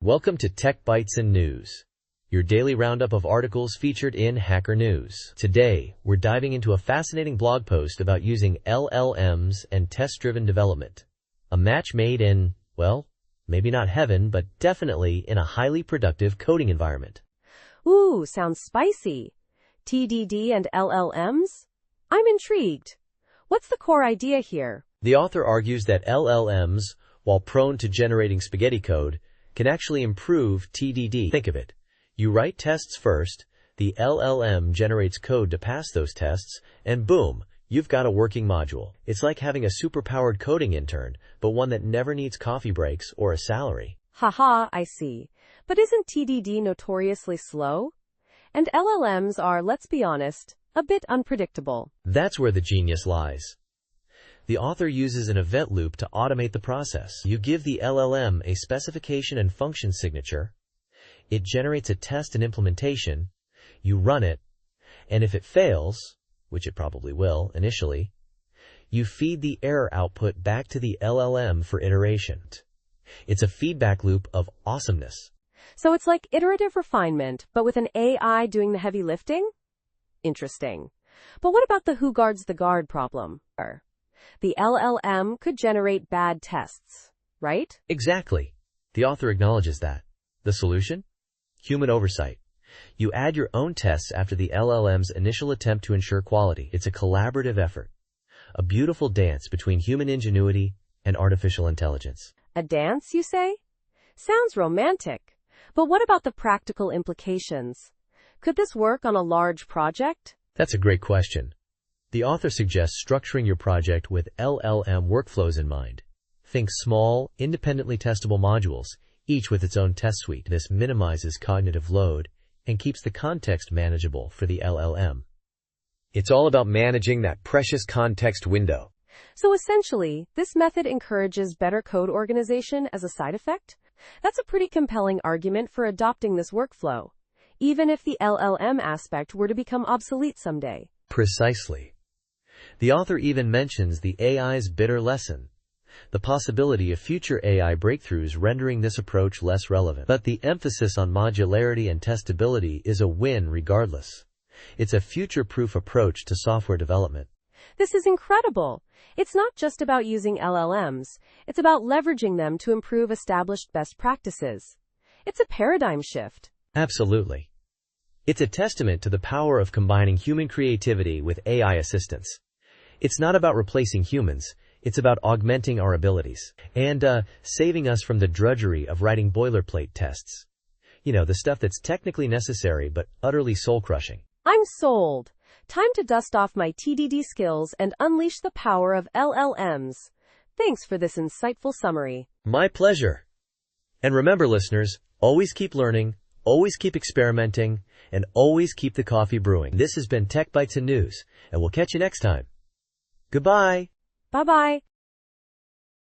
Welcome to Tech Bytes and News, your daily roundup of articles featured in Hacker News. Today, we're diving into a fascinating blog post about using LLMs and test-driven development. A match made in, well, maybe not heaven, but definitely in a highly productive coding environment. Ooh, sounds spicy. TDD and LLMs? I'm intrigued. What's the core idea here? The author argues that LLMs, while prone to generating spaghetti code, can actually improve TDD. Think of it. You write tests first, the LLM generates code to pass those tests, and boom, you've got a working module. It's like having a superpowered coding intern, but one that never needs coffee breaks or a salary. Haha, I see. But isn't TDD notoriously slow? And LLMs are, let's be honest, a bit unpredictable. That's where the genius lies. The author uses an event loop to automate the process. You give the LLM a specification and function signature, it generates a test and implementation, you run it, and if it fails, which it probably will initially, you feed the error output back to the LLM for iteration. It's a feedback loop of awesomeness. So it's like iterative refinement, but with an AI doing the heavy lifting? Interesting. But what about the who guards the guard problem? The LLM could generate bad tests, right? Exactly. The author acknowledges that. The solution? Human oversight. You add your own tests after the LLM's initial attempt to ensure quality. It's a collaborative effort. A beautiful dance between human ingenuity and artificial intelligence. A dance, you say? Sounds romantic. But what about the practical implications? Could this work on a large project? That's a great question. The author suggests structuring your project with LLM workflows in mind. Think small, independently testable modules, each with its own test suite. This minimizes cognitive load and keeps the context manageable for the LLM. It's all about managing that precious context window. So essentially, this method encourages better code organization as a side effect? That's a pretty compelling argument for adopting this workflow, even if the LLM aspect were to become obsolete someday. Precisely. The author even mentions the AI's bitter lesson, the possibility of future AI breakthroughs rendering this approach less relevant. But the emphasis on modularity and testability is a win regardless. It's a future-proof approach to software development. This is incredible. It's not just about using LLMs. It's about leveraging them to improve established best practices. It's a paradigm shift. Absolutely. It's a testament to the power of combining human creativity with AI assistance. It's not about replacing humans. It's about augmenting our abilities and saving us from the drudgery of writing boilerplate tests. You know, the stuff that's technically necessary but utterly soul-crushing. I'm sold. Time to dust off my TDD skills and unleash the power of LLMs. Thanks for this insightful summary. My pleasure. And remember, listeners, always keep learning, always keep experimenting, and always keep the coffee brewing. This has been Tech Bytes and News, and we'll catch you next time. Goodbye. Bye-bye.